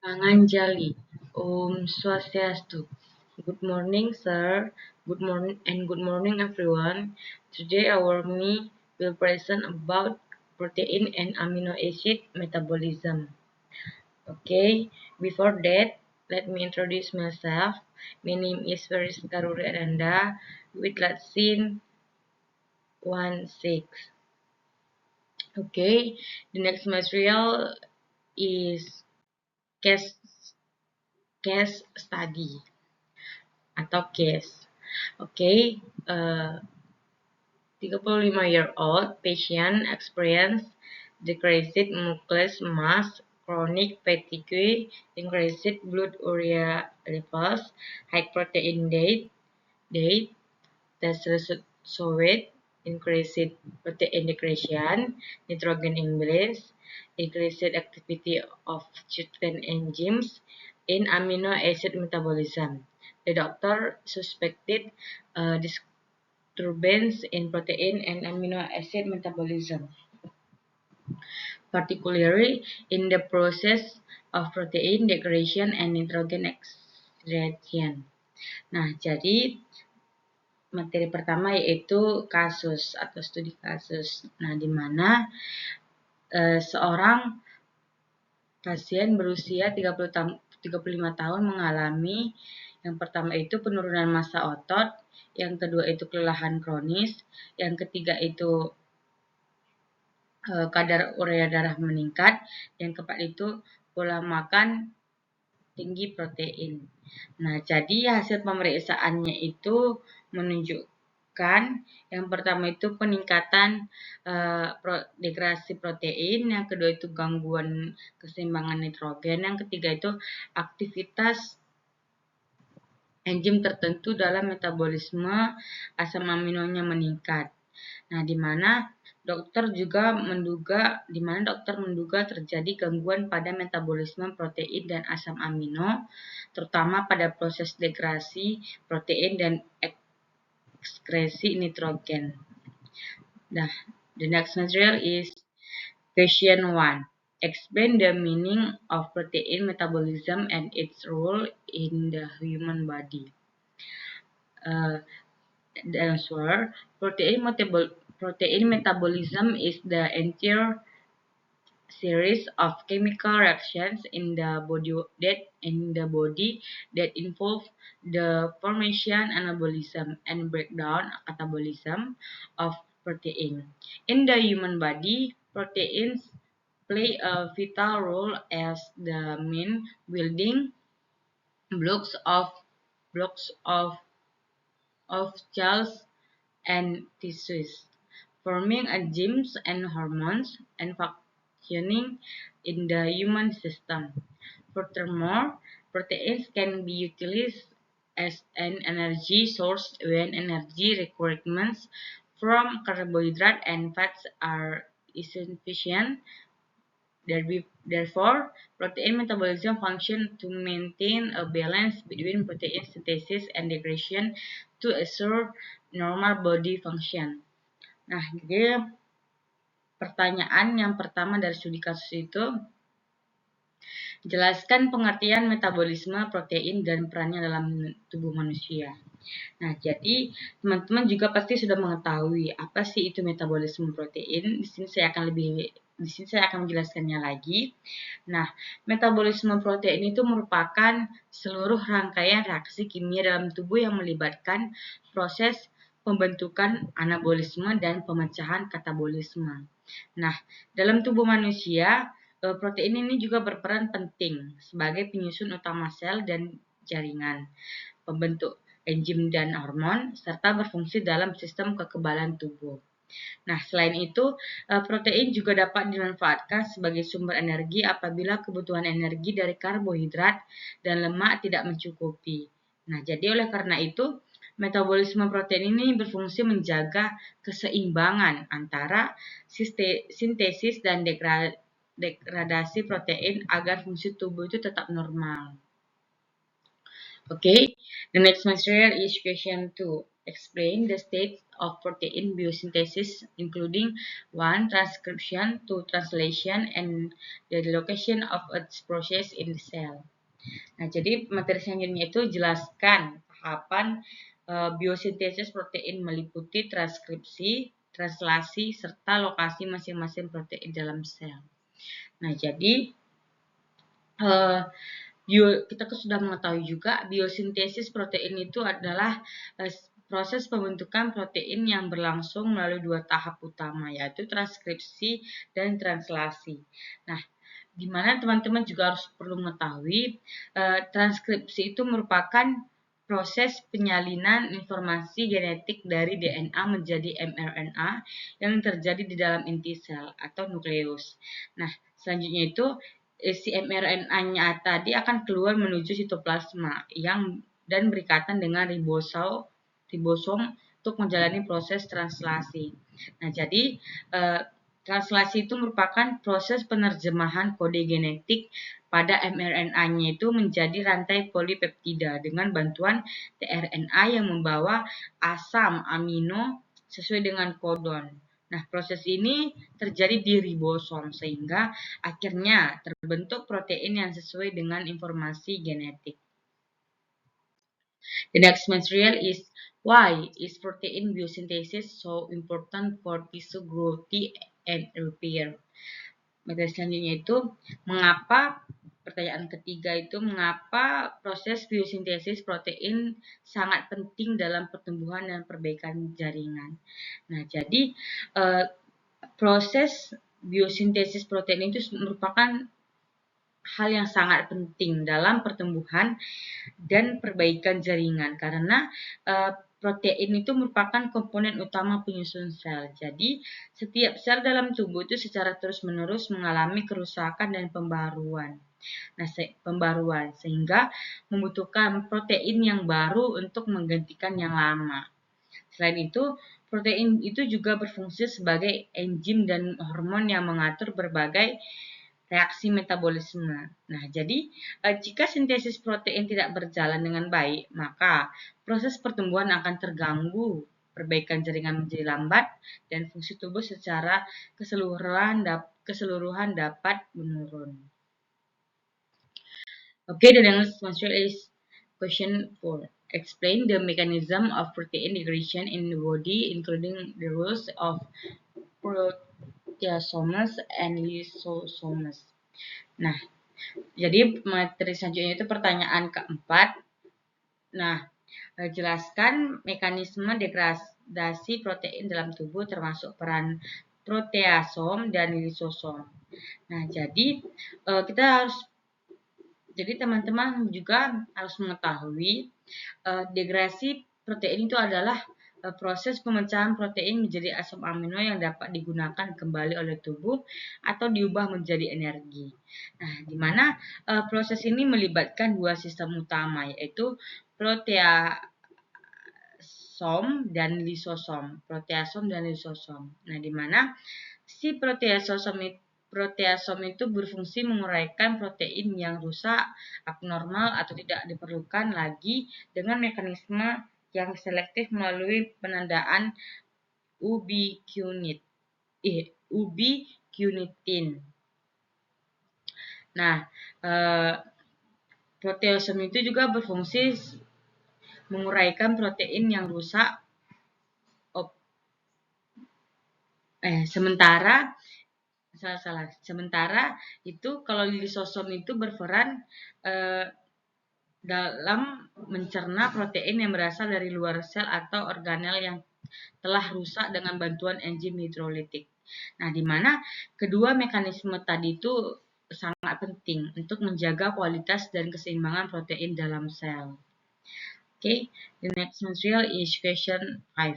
Panganjali, Om Swastiastu. Good morning, sir. Good morning, everyone. Today our me will present about protein and amino acid metabolism. Okay, before that, let me introduce myself. My name is Feris Karuri Ananda with Latsin 16. Okay, the next material is case case study atau case. Oke, 35-year-old patient experience decreased nucleus mass, chronic fatigue, increased blood urea levels, high protein diet, test result showed increased protein degradation, nitrogen imbalance, increased activity of certain enzymes in amino acid metabolism. The doctor suspected disturbance in protein and amino acid metabolism, particularly in the process of protein degradation and nitrogen excretion. Nah, jadi materi pertama yaitu kasus atau studi kasus. Nah, di mana seorang pasien berusia 35 tahun mengalami yang pertama itu penurunan massa otot, yang kedua itu kelelahan kronis, yang ketiga itu kadar urea darah meningkat, yang keempat itu pola makan tinggi protein. Nah, jadi hasil pemeriksaannya itu menunjukkan yang pertama itu peningkatan degradasi protein, yang kedua itu gangguan keseimbangan nitrogen, yang ketiga itu aktivitas enzim tertentu dalam metabolisme asam aminonya meningkat. Nah, di mana dokter menduga terjadi gangguan pada metabolisme protein dan asam amino, terutama pada proses degradasi protein dan ekskresi nitrogen. Nah, the next material is question 1. Explain the meaning of protein metabolism and its role in the human body. The answer: protein metabolism is the entire series of chemical reactions in the body that involve the formation, anabolism, and breakdown catabolism of protein. In the human body, proteins play a vital role as the main building blocks of cells and tissues, forming enzymes and hormones and functioning in the human system. Furthermore, proteins can be utilized as an energy source when energy requirements from carbohydrates and fats are insufficient. Therefore, protein metabolism functions to maintain a balance between protein synthesis and degradation to assure normal body function. Nah, jadi pertanyaan yang pertama dari studi kasus itu, jelaskan pengertian metabolisme protein dan perannya dalam tubuh manusia. Nah, jadi teman-teman juga pasti sudah mengetahui apa sih itu metabolisme protein. Di sini saya akan menjelaskannya lagi. Nah, metabolisme protein itu merupakan seluruh rangkaian reaksi kimia dalam tubuh yang melibatkan proses pembentukan anabolisme dan pemecahan katabolisme. Nah, dalam tubuh manusia, protein ini juga berperan penting sebagai penyusun utama sel dan jaringan, pembentuk enzim dan hormon, serta berfungsi dalam sistem kekebalan tubuh. Nah, selain itu, protein juga dapat dimanfaatkan sebagai sumber energi apabila kebutuhan energi dari karbohidrat dan lemak tidak mencukupi. Nah, jadi oleh karena itu, metabolisme protein ini berfungsi menjaga keseimbangan antara sintesis dan degradasi protein agar fungsi tubuh itu tetap normal. Okay, the next material is question 2. explain the state of protein biosynthesis, including 1. Transcription, 2. Translation, and the location of its process in the cell. Nah, jadi materi selanjutnya itu jelaskan tahapan biosintesis protein meliputi transkripsi, translasi, serta lokasi masing-masing protein dalam sel. Nah, jadi kita sudah mengetahui juga biosintesis protein itu adalah proses pembentukan protein yang berlangsung melalui 2 tahap utama, yaitu transkripsi dan translasi. Nah, di mana teman-teman juga harus perlu mengetahui transkripsi itu merupakan proses penyalinan informasi genetik dari DNA menjadi mRNA yang terjadi di dalam inti sel atau nukleus. Nah, selanjutnya itu si mRNA-nya tadi akan keluar menuju sitoplasma dan berikatan dengan ribosom untuk menjalani proses translasi. Nah, jadi translasi itu merupakan proses penerjemahan kode genetik pada mRNA-nya itu menjadi rantai polipeptida dengan bantuan tRNA yang membawa asam amino sesuai dengan kodon. Nah, proses ini terjadi di ribosom sehingga akhirnya terbentuk protein yang sesuai dengan informasi genetik. The next material is why is protein biosynthesis so important for tissue growth and repair. Materi selanjutnya itu mengapa, pertanyaan ketiga itu mengapa proses biosintesis protein sangat penting dalam pertumbuhan dan perbaikan jaringan. Nah, jadi proses biosintesis protein itu merupakan hal yang sangat penting dalam pertumbuhan dan perbaikan jaringan karena protein itu merupakan komponen utama penyusun sel. Jadi, setiap sel dalam tubuh itu secara terus-menerus mengalami kerusakan dan pembaruan. Nah, pembaruan sehingga membutuhkan protein yang baru untuk menggantikan yang lama. Selain itu, protein itu juga berfungsi sebagai enzim dan hormon yang mengatur berbagai reaksi metabolisme. Nah, jadi jika sintesis protein tidak berjalan dengan baik, maka proses pertumbuhan akan terganggu, perbaikan jaringan menjadi lambat, dan fungsi tubuh secara keseluruhan dapat menurun. Okay, the next question is question 4. Explain the mechanism of protein degradation in the body, including the roles of proteasomes and lysosomes. Nah, jadi materi selanjutnya itu pertanyaan keempat. Nah, jelaskan mekanisme degradasi protein dalam tubuh termasuk peran proteasom dan lisosom. Nah, jadi teman-teman juga harus mengetahui degradasi protein itu adalah proses pemecahan protein menjadi asam amino yang dapat digunakan kembali oleh tubuh atau diubah menjadi energi. Nah, di mana proses ini melibatkan 2 sistem utama, yaitu proteasom dan lisosom. Nah, di mana si proteasom itu berfungsi menguraikan protein yang rusak, abnormal, atau tidak diperlukan lagi dengan mekanisme yang selektif melalui penandaan ubiquitin. Nah, proteasom itu juga berfungsi menguraikan protein yang rusak. Sementara itu kalau lisosom itu berperan dalam mencerna protein yang berasal dari luar sel atau organel yang telah rusak dengan bantuan enzim hidrolitik. Nah, di mana kedua mekanisme tadi itu sangat penting untuk menjaga kualitas dan keseimbangan protein dalam sel. Okay, the next material is question 5.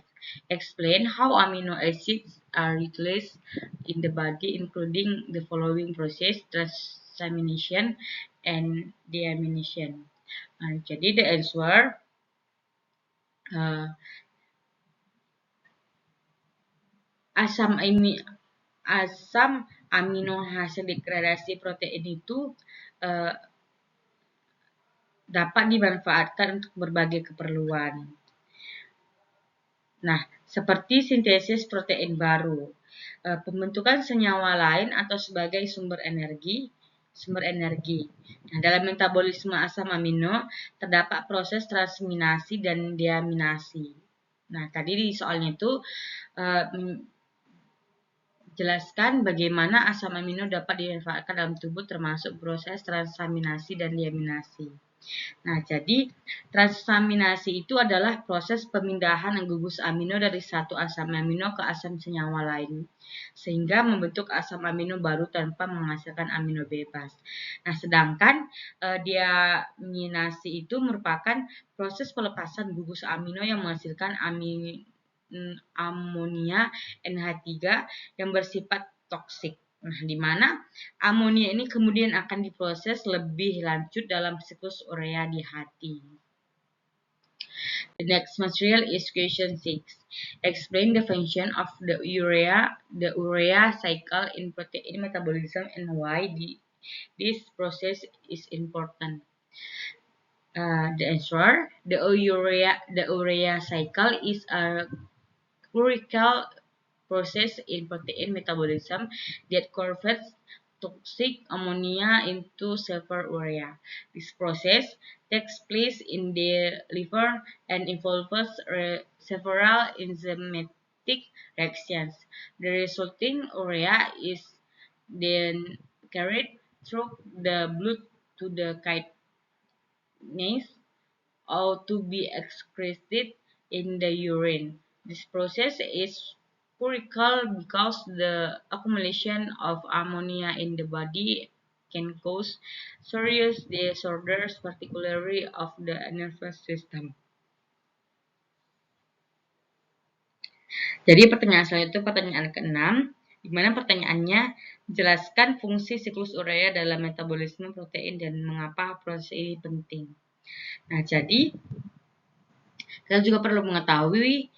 Explain how amino acids are utilized in the body, including the following process: transamination and deamination. Jadi the answer asam amino hasil degradasi protein itu dapat dimanfaatkan untuk berbagai keperluan. Nah, seperti sintesis protein baru, pembentukan senyawa lain atau sebagai sumber energi. Nah, dalam metabolisme asam amino terdapat proses transminasi dan deaminasi. Nah, tadi di soalnya itu jelaskan bagaimana asam amino dapat dimanfaatkan dalam tubuh termasuk proses transaminasi dan deaminasi. Nah, jadi transaminasi itu adalah proses pemindahan gugus amino dari satu asam amino ke asam senyawa lain, sehingga membentuk asam amino baru tanpa menghasilkan amino bebas. Nah, sedangkan deaminasi itu merupakan proses pelepasan gugus amino yang menghasilkan amonia NH3 yang bersifat toksik. Nah, di mana amonia ini kemudian akan diproses lebih lanjut dalam siklus urea di hati. The next material is question 6. Explain the function of the urea cycle in protein metabolism and why this process is important. The answer: the urea cycle is a critical process in protein metabolism that converts toxic ammonia into sulfur urea. This process takes place in the liver and involves several enzymatic reactions. The resulting urea is then carried through the blood to the kidneys or to be excreted in the urine. This process is critical because the accumulation of ammonia in the body can cause serious disorders, particularly of the nervous system. Jadi pertanyaan selanjutnya itu pertanyaan ke-6, di mana pertanyaannya jelaskan fungsi siklus urea dalam metabolisme protein dan mengapa proses ini penting. Nah, jadi kita juga perlu mengetahui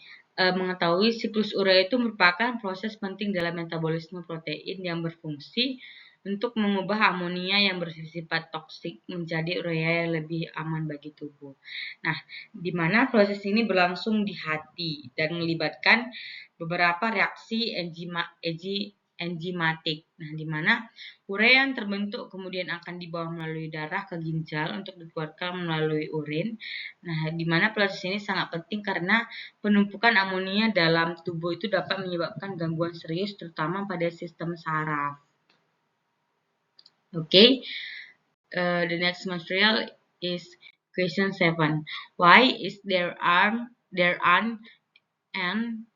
siklus urea itu merupakan proses penting dalam metabolisme protein yang berfungsi untuk mengubah amonia yang bersifat toksik menjadi urea yang lebih aman bagi tubuh. Nah, di mana proses ini berlangsung di hati dan melibatkan beberapa reaksi enzimatik. Nah, di mana urea yang terbentuk kemudian akan dibawa melalui darah ke ginjal untuk dikeluarkan melalui urin. Nah, di mana proses ini sangat penting karena penumpukan amonia dalam tubuh itu dapat menyebabkan gangguan serius terutama pada sistem saraf. Okay, the next material is question 7. Why is there an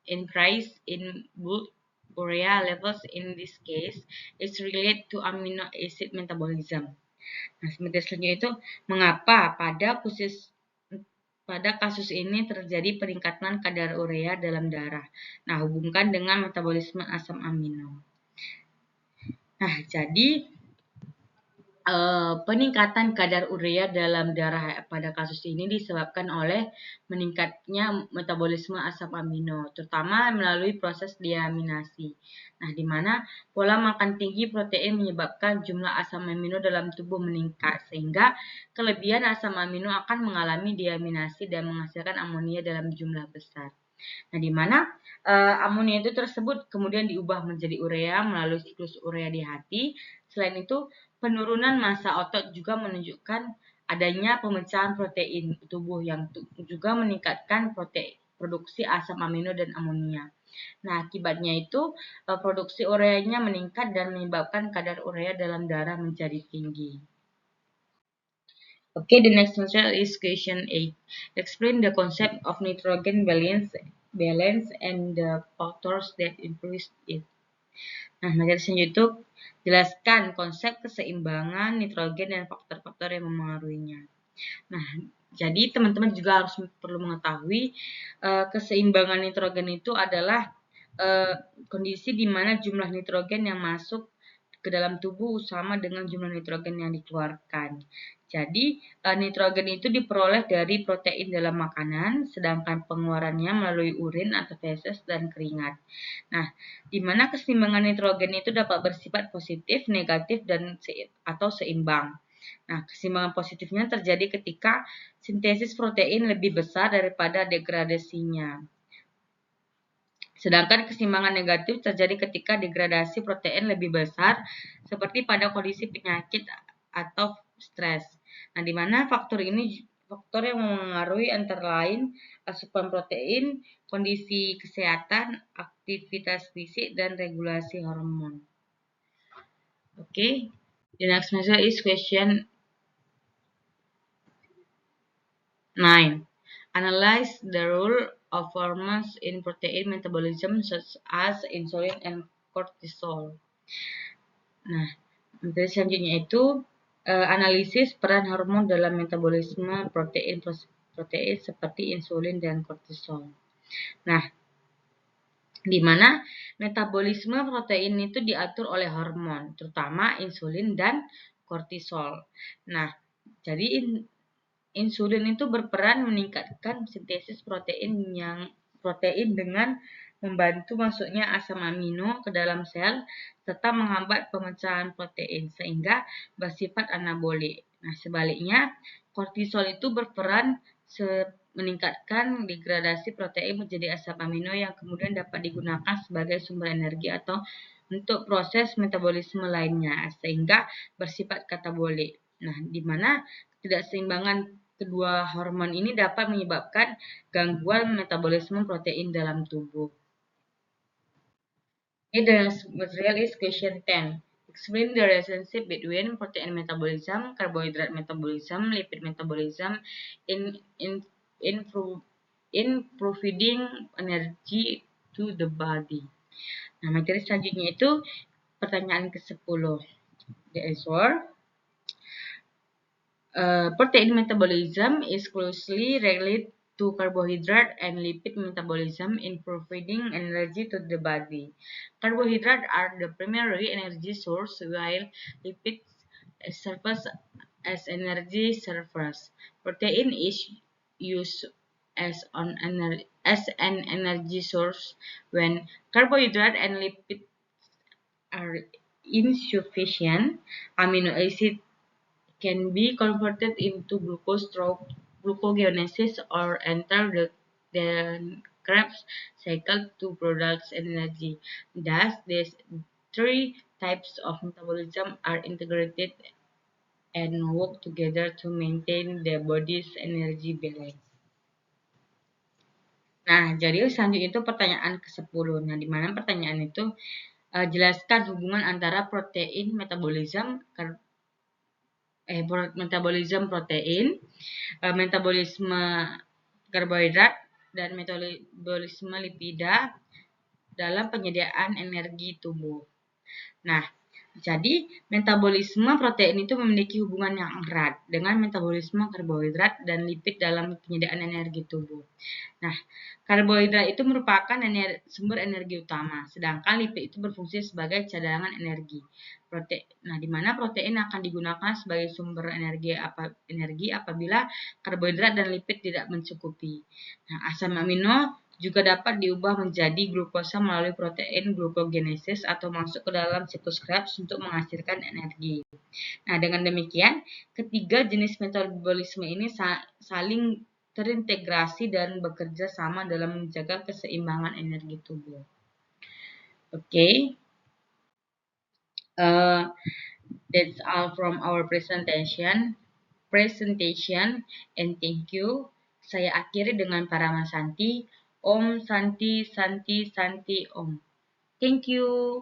increase in blood urea levels in this case is related to amino acid metabolism? Nah, selanjutnya itu mengapa pada kasus ini terjadi peningkatan kadar urea dalam darah. Nah, hubungkan dengan metabolisme asam amino. Nah, jadi peningkatan kadar urea dalam darah pada kasus ini disebabkan oleh meningkatnya metabolisme asam amino, terutama melalui proses deaminasi. Nah, di mana pola makan tinggi protein menyebabkan jumlah asam amino dalam tubuh meningkat, sehingga kelebihan asam amino akan mengalami deaminasi dan menghasilkan amonia dalam jumlah besar. Nah, di mana amonia itu tersebut kemudian diubah menjadi urea melalui siklus urea di hati. Selain itu, penurunan massa otot juga menunjukkan adanya pemecahan protein tubuh yang juga meningkatkan produksi asam amino dan amonia. Nah, akibatnya itu produksi ureanya meningkat dan menyebabkan kadar urea dalam darah menjadi tinggi. Okay, the next material is question 8. Explain the concept of nitrogen balance and the factors that influence it. Nah, materi selanjutnya itu jelaskan konsep keseimbangan nitrogen dan faktor-faktor yang memengaruhinya. Nah, jadi teman-teman juga harus perlu mengetahui keseimbangan nitrogen itu adalah kondisi di mana jumlah nitrogen yang masuk ke dalam tubuh sama dengan jumlah nitrogen yang dikeluarkan. Jadi, nitrogen itu diperoleh dari protein dalam makanan, sedangkan pengeluarannya melalui urin atau feses dan keringat. Nah, di mana keseimbangan nitrogen itu dapat bersifat positif, negatif, atau seimbang. Nah, keseimbangan positifnya terjadi ketika sintesis protein lebih besar daripada degradasinya. Sedangkan keseimbangan negatif terjadi ketika degradasi protein lebih besar seperti pada kondisi penyakit atau stres. Nah, di mana faktor yang mempengaruhi antara lain asupan protein, kondisi kesehatan, aktivitas fisik, dan regulasi hormon. Okay, the next measure is question 9. Analyze the role of hormones in protein metabolism such as insulin and cortisol. Nah, materi selanjutnya itu analisis peran hormon dalam metabolisme protein seperti insulin dan kortisol. Nah, di mana metabolisme protein itu diatur oleh hormon, terutama insulin dan kortisol. Nah, jadi insulin itu berperan meningkatkan sintesis protein dengan membantu masuknya asam amino ke dalam sel serta menghambat pemecahan protein sehingga bersifat anabolik. Nah, sebaliknya kortisol itu berperan meningkatkan degradasi protein menjadi asam amino yang kemudian dapat digunakan sebagai sumber energi atau untuk proses metabolisme lainnya sehingga bersifat katabolik. Nah, di mana ketidakseimbangan kedua hormon ini dapat menyebabkan gangguan metabolisme protein dalam tubuh. Okay, the material is question 10. Explain the relationship between protein metabolism, carbohydrate metabolism, lipid metabolism in providing energy to the body. Nah, materi selanjutnya itu pertanyaan ke-10. The answer. Protein metabolism is closely related to carbohydrate and lipid metabolism in providing energy to the body. Carbohydrates are the primary energy source, while lipids serve as energy servers. Protein is used as an energy source when carbohydrate and lipids are insufficient. Amino acids can be converted into glucose through glucogenesis or enter the Krebs cycle to produce energy. Thus, these three types of metabolism are integrated and work together to maintain the body's energy balance. Nah, jadi selanjutnya itu pertanyaan ke-10. Nah, di mana pertanyaan itu jelaskan hubungan antara protein metabolisme protein, metabolisme karbohidrat, dan metabolisme lipida dalam penyediaan energi tubuh. Nah, jadi metabolisme protein itu memiliki hubungan yang erat dengan metabolisme karbohidrat dan lipid dalam penyediaan energi tubuh. Nah, karbohidrat itu merupakan sumber energi utama, sedangkan lipid itu berfungsi sebagai cadangan energi. Nah, di mana protein akan digunakan sebagai sumber energi apabila karbohidrat dan lipid tidak mencukupi. Nah, asam amino juga dapat diubah menjadi glukosa melalui protein glucogenesis atau masuk ke dalam siklus Krebs untuk menghasilkan energi. Nah, dengan demikian, ketiga jenis metabolisme ini saling terintegrasi dan bekerja sama dalam menjaga keseimbangan energi tubuh. Okay. That's all from our presentation and thank you. Saya akhiri dengan Parama Santi. Om Santi Santi Santi Om. Thank you.